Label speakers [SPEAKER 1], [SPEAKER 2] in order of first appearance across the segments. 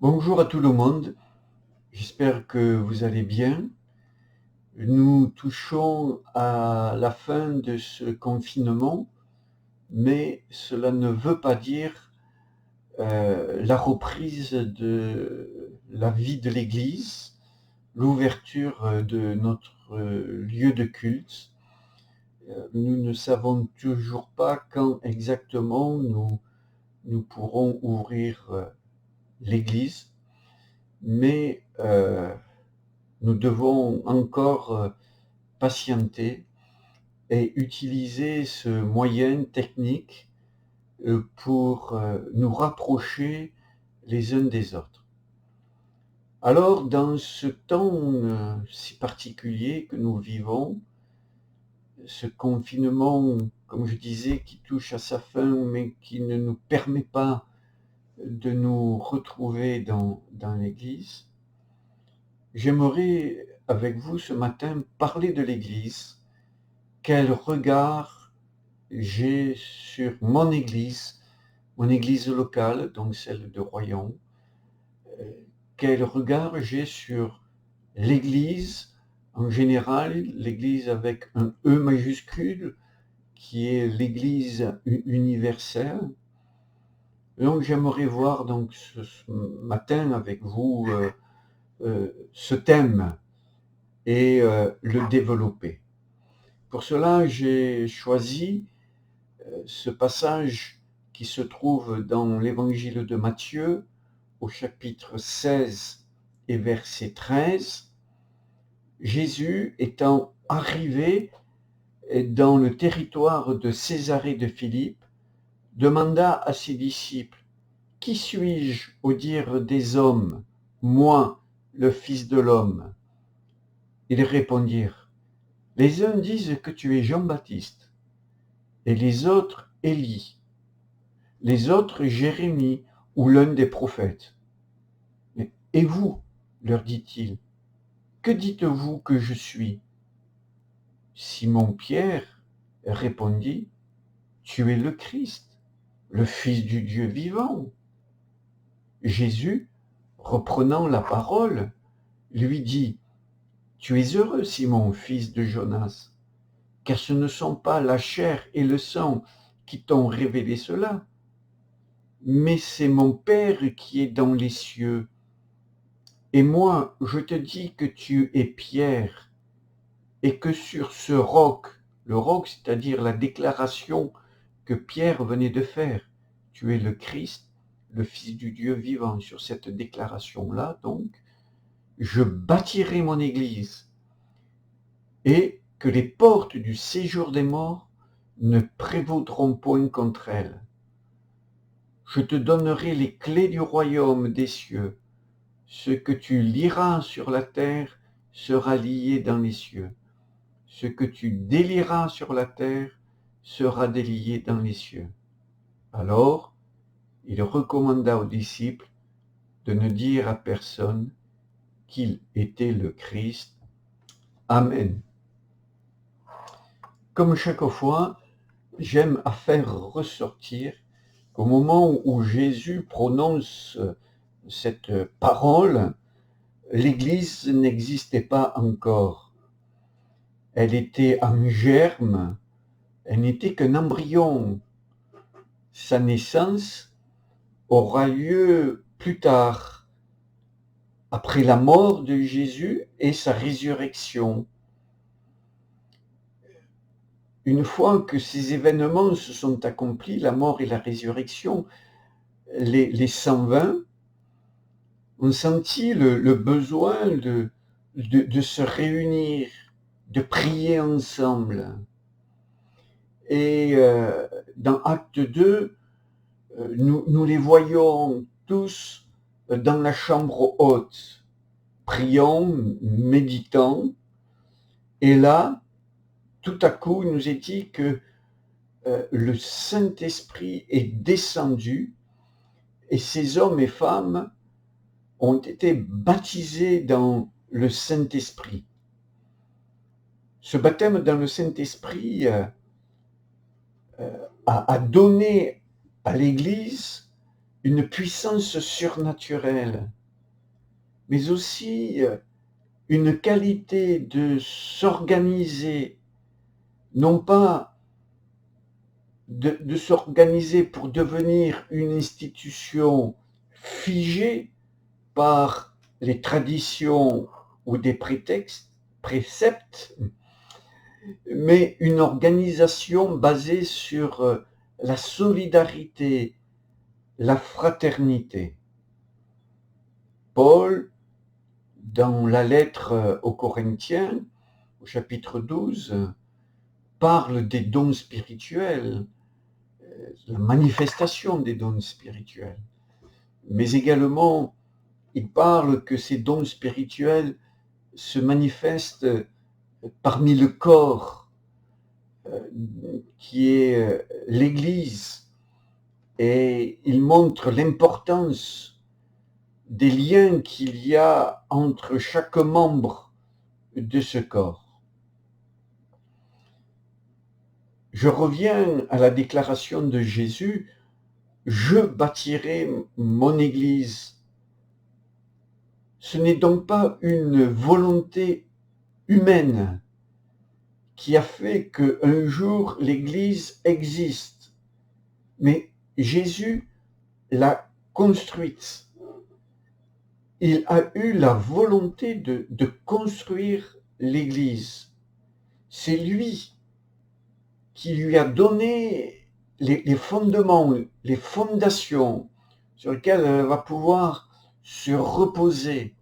[SPEAKER 1] Bonjour à tout le monde, j'espère que vous allez bien. Nous touchons à la fin de ce confinement, mais cela ne veut pas dire la reprise de la vie de l'Église, l'ouverture de notre lieu de culte. Nous ne savons toujours pas quand exactement nous pourrons ouvrir l'Église, mais nous devons encore patienter et utiliser ce moyen technique pour nous rapprocher les uns des autres. Alors, dans ce temps si particulier que nous vivons, ce confinement, comme je disais, qui touche à sa fin, mais qui ne nous permet pas de nous retrouver dans l'Église, j'aimerais avec vous ce matin parler de l'Église. Quel regard j'ai sur mon église locale, donc celle de Royan. Quel regard j'ai sur l'église en général, l'église avec un E majuscule, qui est l'église universelle. Donc j'aimerais voir donc ce matin avec vous ce thème et le développer. Pour cela, j'ai choisi ce passage qui se trouve dans l'évangile de Matthieu au chapitre 16 et verset 13. Jésus étant arrivé dans le territoire de Césarée de Philippe, demanda à ses disciples: Qui suis-je au dire des hommes, moi, le Fils de l'homme? Ils répondirent: Les uns disent que tu es Jean-Baptiste, et les autres Élie, les autres Jérémie ou l'un des prophètes. Et vous, leur dit-il, que dites-vous que je suis? Simon-Pierre répondit: Tu es le Christ, le Fils du Dieu vivant. Jésus, reprenant la parole, lui dit: Tu es heureux, Simon, fils de Jonas, car ce ne sont pas la chair et le sang qui t'ont révélé cela, mais c'est mon Père qui est dans les cieux. Et moi, je te dis que tu es Pierre, et que sur ce roc, le roc, c'est-à-dire la déclaration que Pierre venait de faire, tu es le Christ, le Fils du Dieu vivant. Sur cette déclaration-là, donc, je bâtirai mon église, et que les portes du séjour des morts ne prévaudront point contre elle. Je te donnerai les clés du royaume des cieux. Ce que tu liras sur la terre sera lié dans les cieux. Ce que tu délieras sur la terre sera délié dans les cieux. Alors, il recommanda aux disciples de ne dire à personne qu'il était le Christ. Amen. Comme chaque fois, j'aime à faire ressortir qu'au moment où Jésus prononce cette parole, l'Église n'existait pas encore. Elle était en germe, elle n'était qu'un embryon. Sa naissance aura lieu plus tard, après la mort de Jésus et sa résurrection. Une fois que ces événements se sont accomplis, la mort et la résurrection, les 120 ont senti le besoin de se réunir, de prier ensemble. Et dans Acte 2, nous les voyons tous dans la chambre haute, priant, méditant. Et là, tout à coup, il nous est dit que le Saint-Esprit est descendu et ces hommes et femmes ont été baptisés dans le Saint-Esprit. Ce baptême dans le Saint-Esprit a donné à l'Église une puissance surnaturelle, mais aussi une qualité de s'organiser, non pas de s'organiser pour devenir une institution figée par les traditions ou des préceptes, mais une organisation basée sur la solidarité, la fraternité. Paul, dans la lettre aux Corinthiens, au chapitre 12, parle des dons spirituels, la manifestation des dons spirituels, mais également il parle que ces dons spirituels se manifestent parmi le corps qui est l'Église, et il montre l'importance des liens qu'il y a entre chaque membre de ce corps. Je reviens à la déclaration de Jésus, « Je bâtirai mon Église ». Ce n'est donc pas une volonté humaine qui a fait qu'un jour l'Église existe, mais Jésus l'a construite. Il a eu la volonté de construire l'Église. C'est lui qui lui a donné les fondements, les fondations sur lesquelles elle va pouvoir se reposer.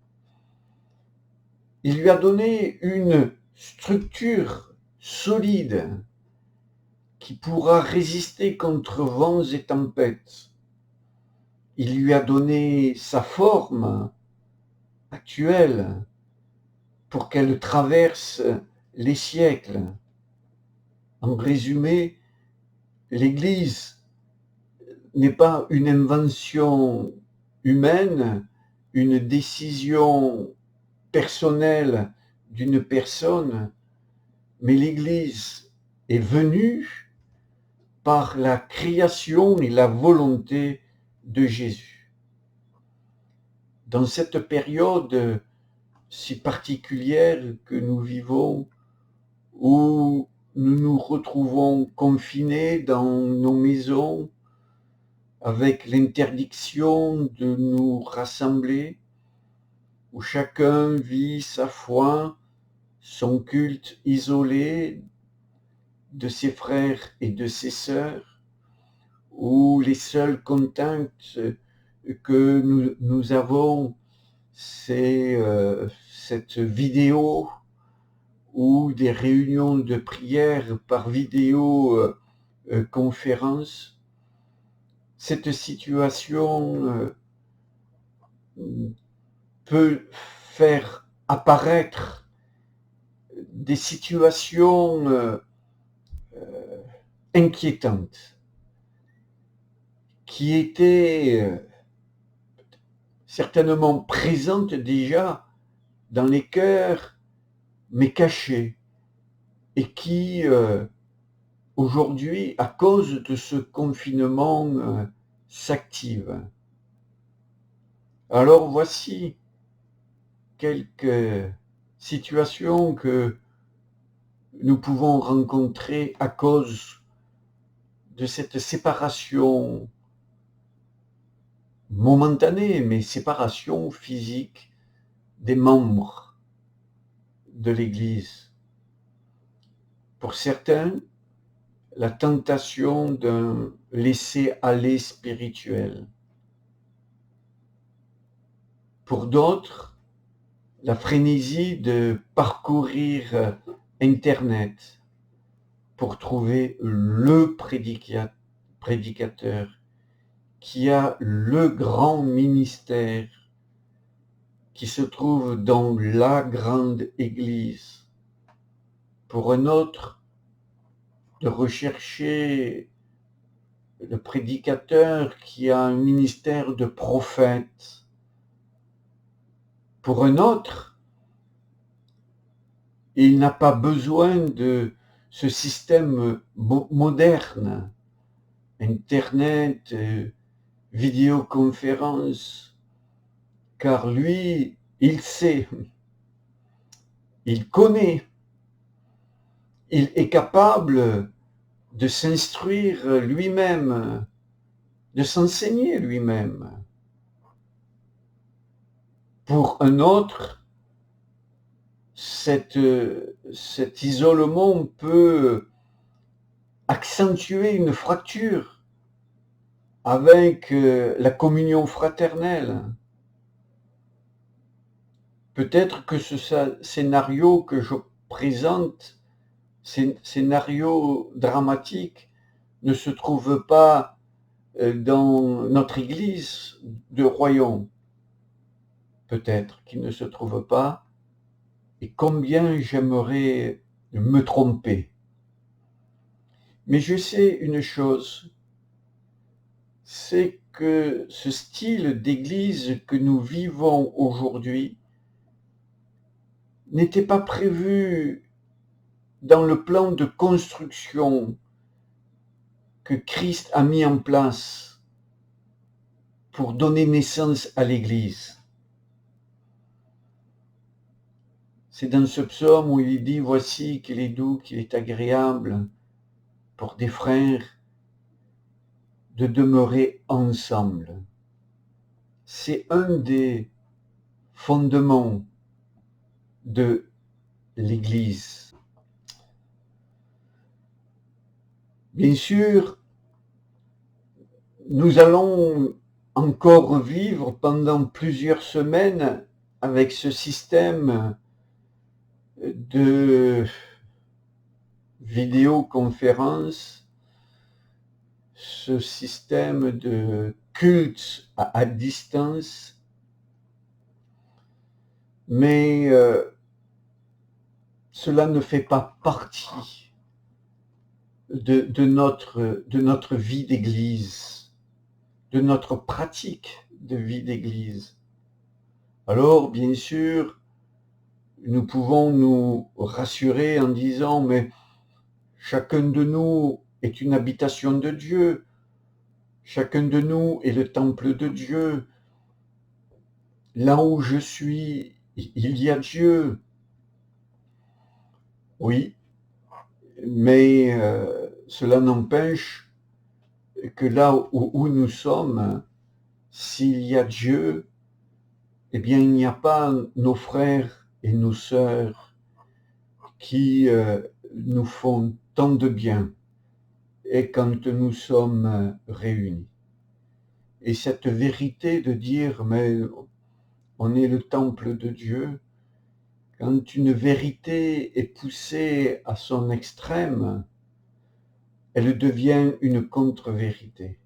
[SPEAKER 1] Il lui a donné une structure solide qui pourra résister contre vents et tempêtes. Il lui a donné sa forme actuelle pour qu'elle traverse les siècles. En résumé, l'Église n'est pas une invention humaine, une décision personnelle d'une personne, mais l'Église est venue par la création et la volonté de Jésus. Dans cette période si particulière que nous vivons, où nous nous retrouvons confinés dans nos maisons, avec l'interdiction de nous rassembler, où chacun vit sa foi, son culte isolé de ses frères et de ses sœurs, où les seuls contacts que nous avons, c'est cette vidéo ou des réunions de prière par vidéoconférence. Cette situation peut faire apparaître des situations inquiétantes qui étaient certainement présentes déjà dans les cœurs, mais cachées, et qui aujourd'hui, à cause de ce confinement, s'activent. Alors voici quelques situations que nous pouvons rencontrer à cause de cette séparation momentanée, mais séparation physique des membres de l'Église. Pour certains, la tentation d'un laisser-aller spirituel. Pour d'autres, la frénésie de parcourir Internet pour trouver le prédicateur qui a le grand ministère qui se trouve dans la grande église. Pour un autre, de rechercher le prédicateur qui a un ministère de prophète. Pour un autre, il n'a pas besoin de ce système moderne, Internet, vidéoconférence, car lui, il sait, il connaît, il est capable de s'instruire lui-même, de s'enseigner lui-même. Pour un autre, cet isolement peut accentuer une fracture avec la communion fraternelle. Peut-être que ce scénario que je présente, scénario dramatique, ne se trouve pas dans notre Église de Royan. Peut-être qu'il ne se trouve pas, et combien j'aimerais me tromper. Mais je sais une chose, c'est que ce style d'église que nous vivons aujourd'hui n'était pas prévu dans le plan de construction que Christ a mis en place pour donner naissance à l'Église. C'est dans ce psaume où il dit « Voici qu'il est doux, qu'il est agréable pour des frères de demeurer ensemble. » C'est un des fondements de l'Église. Bien sûr, nous allons encore vivre pendant plusieurs semaines avec ce système de vidéoconférence, ce système de culte à distance, mais cela ne fait pas partie de notre vie d'église, de notre pratique de vie d'église. Alors, bien sûr, nous pouvons nous rassurer en disant, mais chacun de nous est une habitation de Dieu, chacun de nous est le temple de Dieu. Là où je suis, il y a Dieu. Oui, mais cela n'empêche que là où nous sommes, s'il y a Dieu, eh bien il n'y a pas nos frères et nos sœurs qui nous font tant de bien et quand nous sommes réunis. Et cette vérité de dire, mais on est le temple de Dieu, quand une vérité est poussée à son extrême, elle devient une contre-vérité.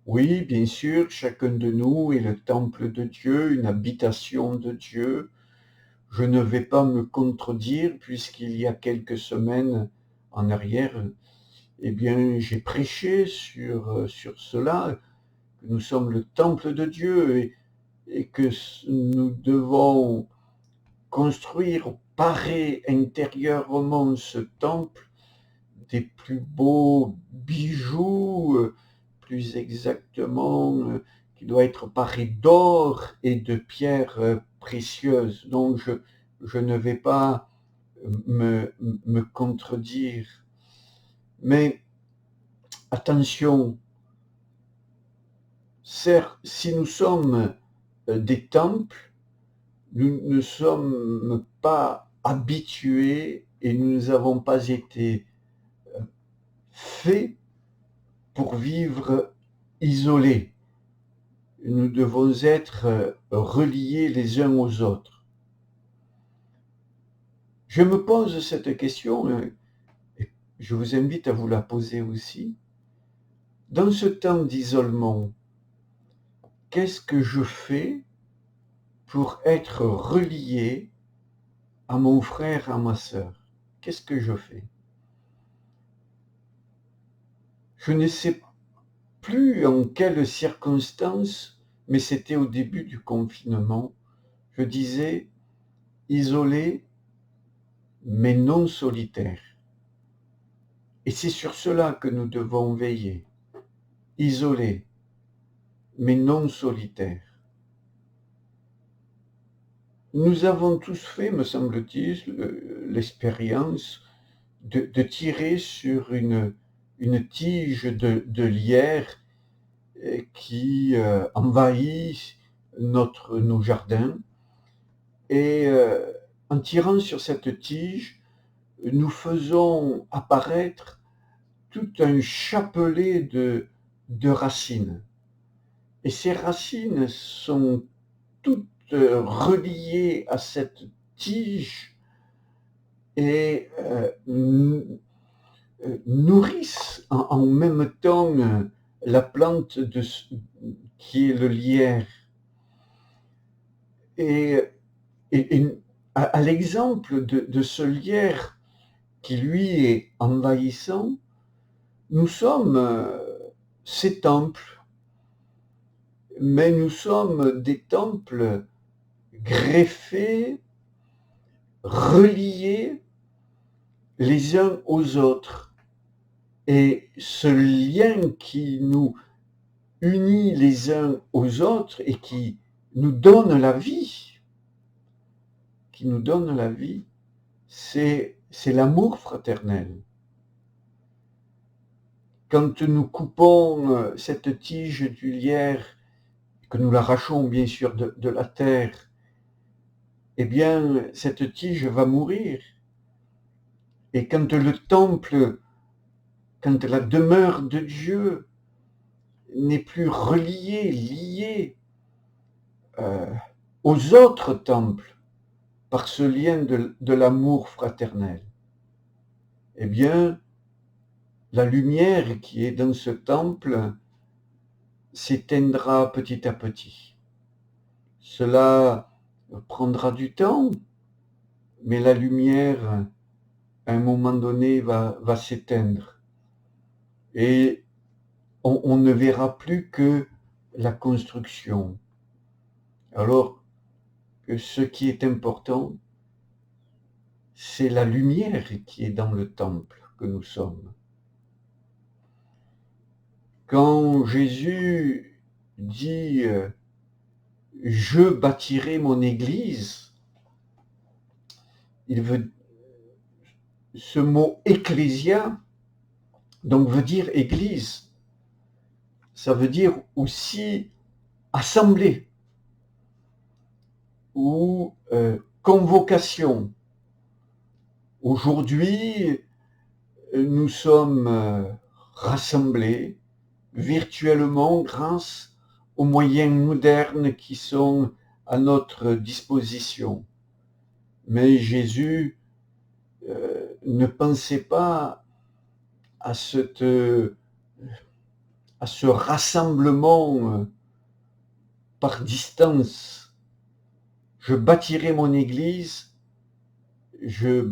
[SPEAKER 1] Oui, bien sûr, chacun de nous est le temple de Dieu, une habitation de Dieu. Je ne vais pas me contredire puisqu'il y a quelques semaines en arrière, eh bien, j'ai prêché sur cela, que nous sommes le temple de Dieu et que nous devons construire, parer intérieurement ce temple des plus beaux bijoux, plus exactement, qui doit être paré d'or et de pierres précieuses. Donc je ne vais pas me contredire. Mais attention, certes, si nous sommes des temples, nous ne sommes pas habitués et nous n'avons pas été faits pour vivre isolés. Nous devons être reliés les uns aux autres. Je me pose cette question, et je vous invite à vous la poser aussi. Dans ce temps d'isolement, qu'est-ce que je fais pour être relié à mon frère, à ma sœur? Qu'est-ce que je fais? Je ne sais plus en quelles circonstances, mais c'était au début du confinement, je disais isolé, mais non solitaire. Et c'est sur cela que nous devons veiller. Isolé, mais non solitaire. Nous avons tous fait, me semble-t-il, l'expérience de tirer sur une tige de lierre qui envahit nos jardins. Et en tirant sur cette tige, nous faisons apparaître tout un chapelet de racines. Et ces racines sont toutes reliées à cette tige et nourrissent en même temps la plante qui est le lierre. Et à l'exemple de ce lierre qui lui est envahissant, nous sommes ces temples, mais nous sommes des temples greffés, reliés les uns aux autres. Et ce lien qui nous unit les uns aux autres et qui nous donne la vie, c'est l'amour fraternel. Quand nous coupons cette tige du lierre, que nous l'arrachons bien sûr de la terre, eh bien cette tige va mourir. Et quand le temple, quand la demeure de Dieu n'est plus reliée, liée aux autres temples par ce lien de l'amour fraternel, eh bien la lumière qui est dans ce temple s'éteindra petit à petit. Cela prendra du temps, mais la lumière, à un moment donné, va s'éteindre. Et on ne verra plus que la construction. Alors que ce qui est important, c'est la lumière qui est dans le temple que nous sommes. Quand Jésus dit « Je bâtirai mon église », ce mot « ecclésia » donc veut dire église. Ça veut dire aussi assemblée ou convocation. Aujourd'hui, nous sommes rassemblés virtuellement grâce aux moyens modernes qui sont à notre disposition. Mais Jésus ne pensait pas à ce rassemblement par distance. Je bâtirai mon église, je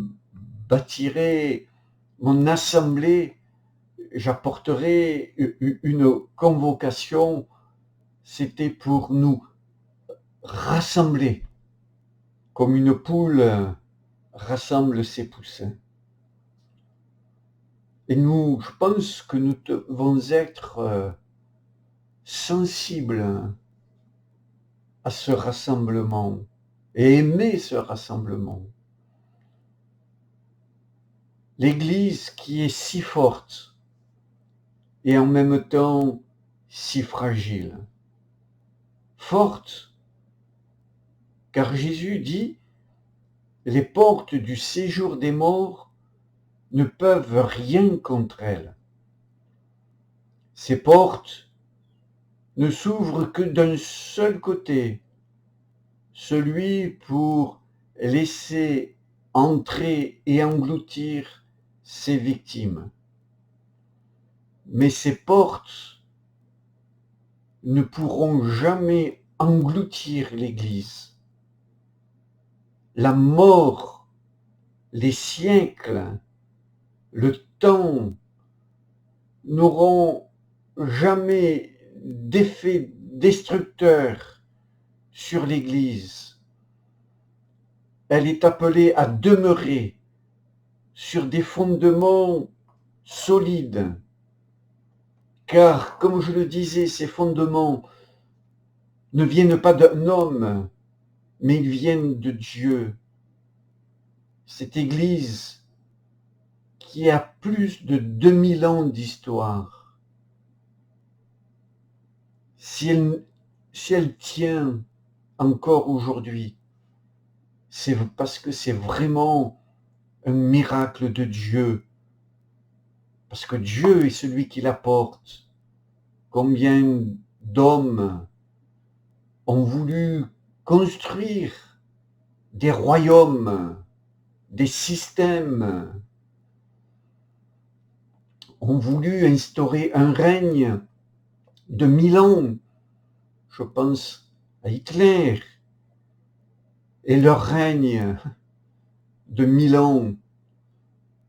[SPEAKER 1] bâtirai mon assemblée, j'apporterai une convocation. C'était pour nous rassembler, comme une poule rassemble ses poussins. Et nous, je pense que nous devons être sensibles à ce rassemblement et aimer ce rassemblement. L'Église qui est si forte et en même temps si fragile. Forte, car Jésus dit « Les portes du séjour des morts ne peuvent rien contre elle. Ces portes ne s'ouvrent que d'un seul côté, celui pour laisser entrer et engloutir ses victimes. Mais ces portes ne pourront jamais engloutir l'Église. La mort, les siècles, le temps n'auront jamais d'effet destructeur sur l'Église. Elle est appelée à demeurer sur des fondements solides, car, comme je le disais, ces fondements ne viennent pas d'un homme, mais ils viennent de Dieu. Cette Église qui a plus de 2000 ans d'histoire, si elle tient encore aujourd'hui, c'est parce que c'est vraiment un miracle de Dieu, parce que Dieu est celui qui la porte. Combien d'hommes ont voulu construire des royaumes, des systèmes, ont voulu instaurer un règne de 1000 ans. Je pense à Hitler et leur règne de 1000 ans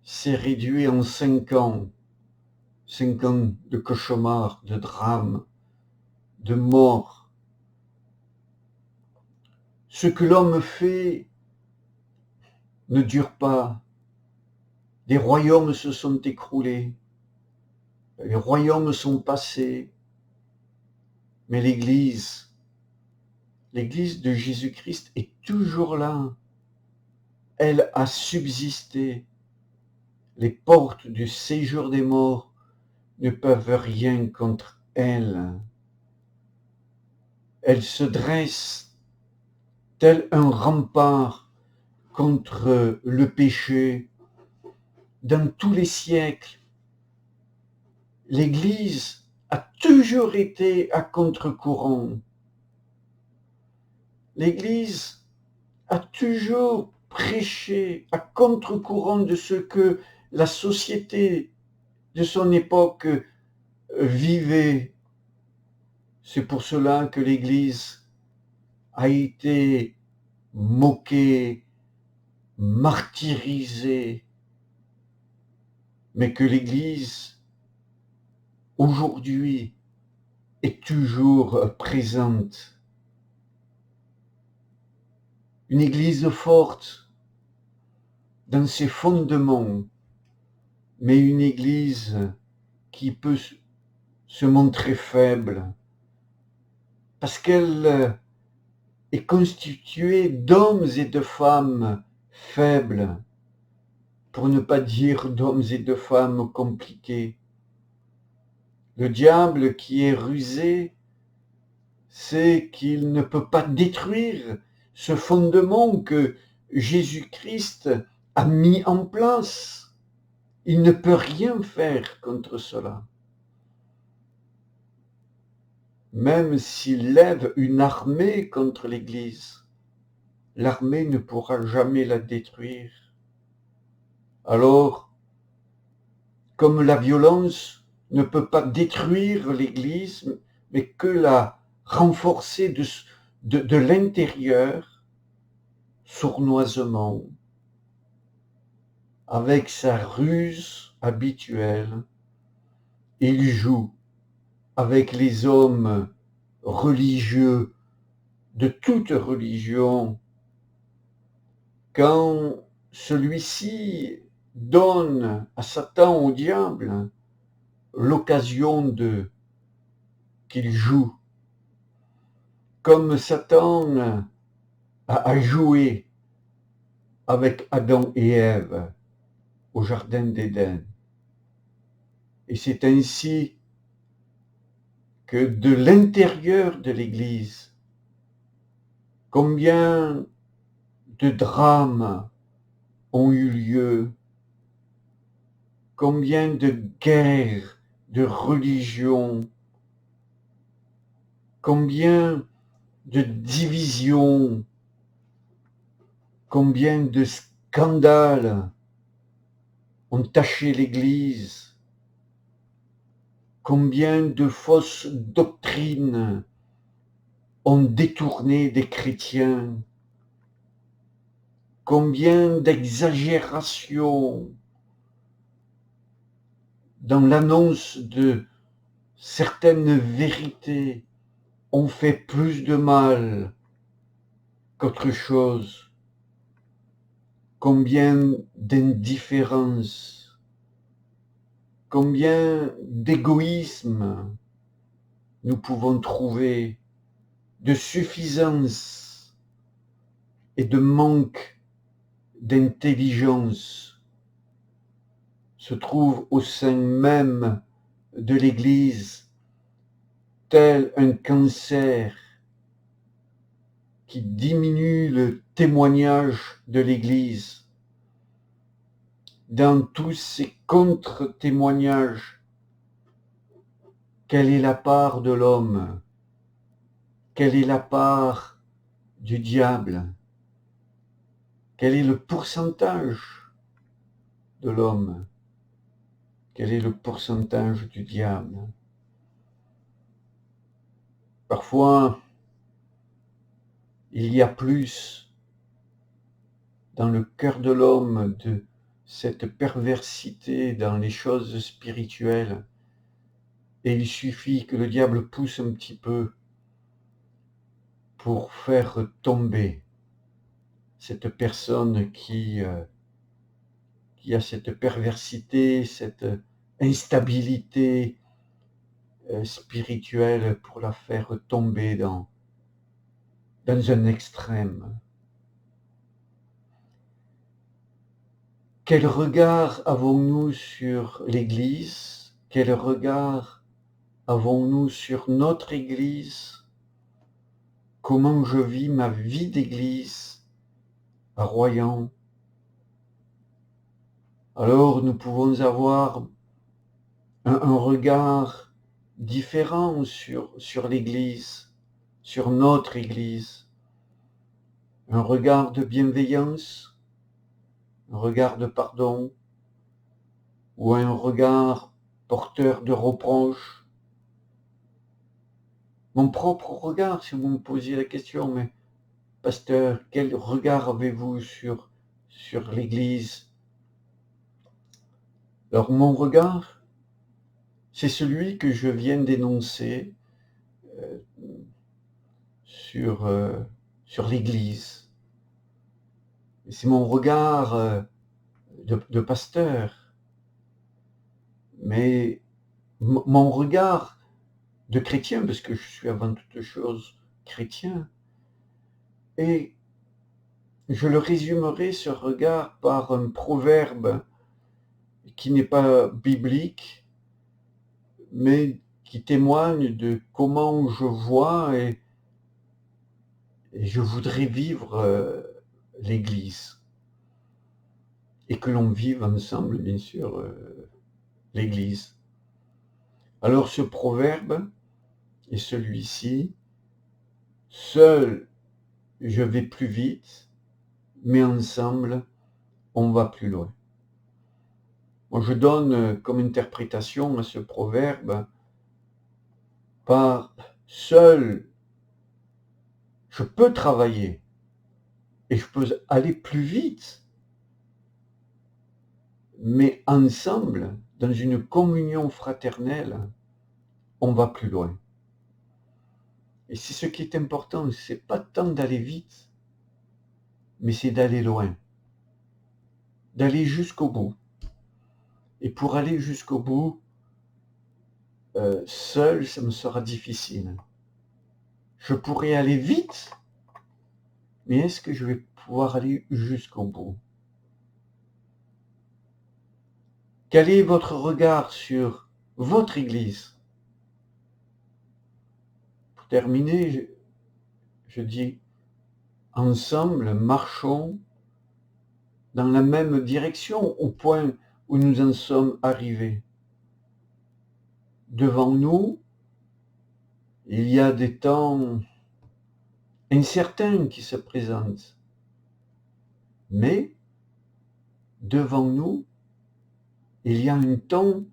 [SPEAKER 1] s'est réduit en 5 ans. 5 ans de cauchemar, de drame, de mort. Ce que l'homme fait ne dure pas. Des royaumes se sont écroulés. Les royaumes sont passés. Mais l'Église de Jésus-Christ est toujours là. Elle a subsisté. Les portes du séjour des morts ne peuvent rien contre elle. Elle se dresse tel un rempart contre le péché. Dans tous les siècles, l'Église a toujours été à contre-courant. L'Église a toujours prêché à contre-courant de ce que la société de son époque vivait. C'est pour cela que l'Église a été moquée, martyrisée, mais que l'Église aujourd'hui est toujours présente. Une Église forte dans ses fondements, mais une Église qui peut se montrer faible, parce qu'elle est constituée d'hommes et de femmes faibles, pour ne pas dire d'hommes et de femmes compliqués. Le diable qui est rusé, c'est qu'il ne peut pas détruire ce fondement que Jésus-Christ a mis en place. Il ne peut rien faire contre cela. Même s'il lève une armée contre l'Église, l'armée ne pourra jamais la détruire. Alors, comme la violence ne peut pas détruire l'Église, mais que la renforcer de l'intérieur, sournoisement, avec sa ruse habituelle, il joue avec les hommes religieux de toute religion. Quand celui-ci donne à Satan, au diable, l'occasion qu'il joue, comme Satan a joué avec Adam et Ève au jardin d'Éden. Et c'est ainsi que de l'intérieur de l'Église, combien de drames ont eu lieu, combien de guerres, de religions, combien de divisions, combien de scandales ont taché l'Église, combien de fausses doctrines ont détourné des chrétiens, combien d'exagérations dans l'annonce de certaines vérités ont fait plus de mal qu'autre chose, combien d'indifférence, combien d'égoïsme nous pouvons trouver de suffisance et de manque d'intelligence se trouve au sein même de l'Église, tel un cancer qui diminue le témoignage de l'Église. Dans tous ces contre-témoignages, quelle est la part de l'homme? Quelle est la part du diable? Quel est le pourcentage de l'homme? Quel est le pourcentage du diable? Parfois, il y a plus dans le cœur de l'homme de cette perversité dans les choses spirituelles, et il suffit que le diable pousse un petit peu pour faire tomber cette personne qui a cette perversité, cette instabilité spirituelle, pour la faire tomber dans un extrême. Quel regard avons-nous sur l'Église? Quel regard avons-nous sur notre Église? Comment je vis ma vie d'Église à Royan? Alors nous pouvons avoir un regard différent sur l'Église, sur notre Église, un regard de bienveillance, un regard de pardon, ou un regard porteur de reproches. Mon propre regard, si vous me posiez la question, mais pasteur, quel regard avez-vous sur l'Église? Alors mon regard, c'est celui que je viens d'énoncer euh, sur l'Église. C'est mon regard de pasteur, mais mon regard de chrétien, parce que je suis avant toute chose chrétien, et je le résumerai, ce regard, par un proverbe qui n'est pas biblique, mais qui témoigne de comment je vois et je voudrais vivre l'Église. Et que l'on vive ensemble, bien sûr, l'Église. Alors ce proverbe est celui-ci: seul je vais plus vite, mais ensemble on va plus loin. Moi, je donne comme interprétation à ce proverbe par seul je peux travailler et je peux aller plus vite, mais ensemble, dans une communion fraternelle, on va plus loin. Et c'est ce qui est important, c'est pas tant d'aller vite, mais c'est d'aller loin, d'aller jusqu'au bout. Et pour aller jusqu'au bout, seul, ça me sera difficile. Je pourrais aller vite, mais est-ce que je vais pouvoir aller jusqu'au bout? Quel est votre regard sur votre Église? Pour terminer, je dis, ensemble, marchons dans la même direction au point où nous en sommes arrivés. Devant nous, il y a des temps incertains qui se présentent, mais devant nous, il y a un temps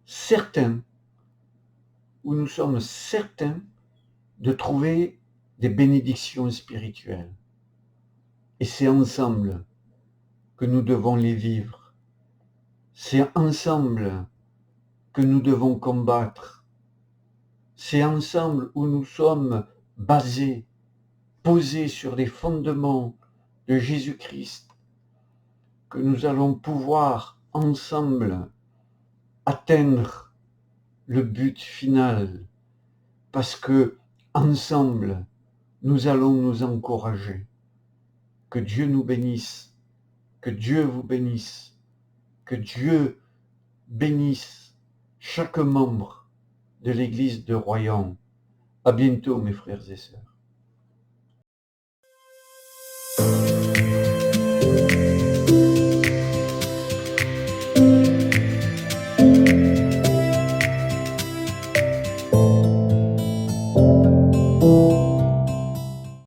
[SPEAKER 1] certain où nous sommes certains de trouver des bénédictions spirituelles. Et c'est ensemble que nous devons les vivre. C'est ensemble que nous devons combattre. C'est ensemble où nous sommes basés, posés sur les fondements de Jésus-Christ, que nous allons pouvoir ensemble atteindre le but final. Parce que ensemble, nous allons nous encourager. Que Dieu nous bénisse, que Dieu vous bénisse, que Dieu bénisse chaque membre de l'Église de Royan. À bientôt, mes frères et sœurs.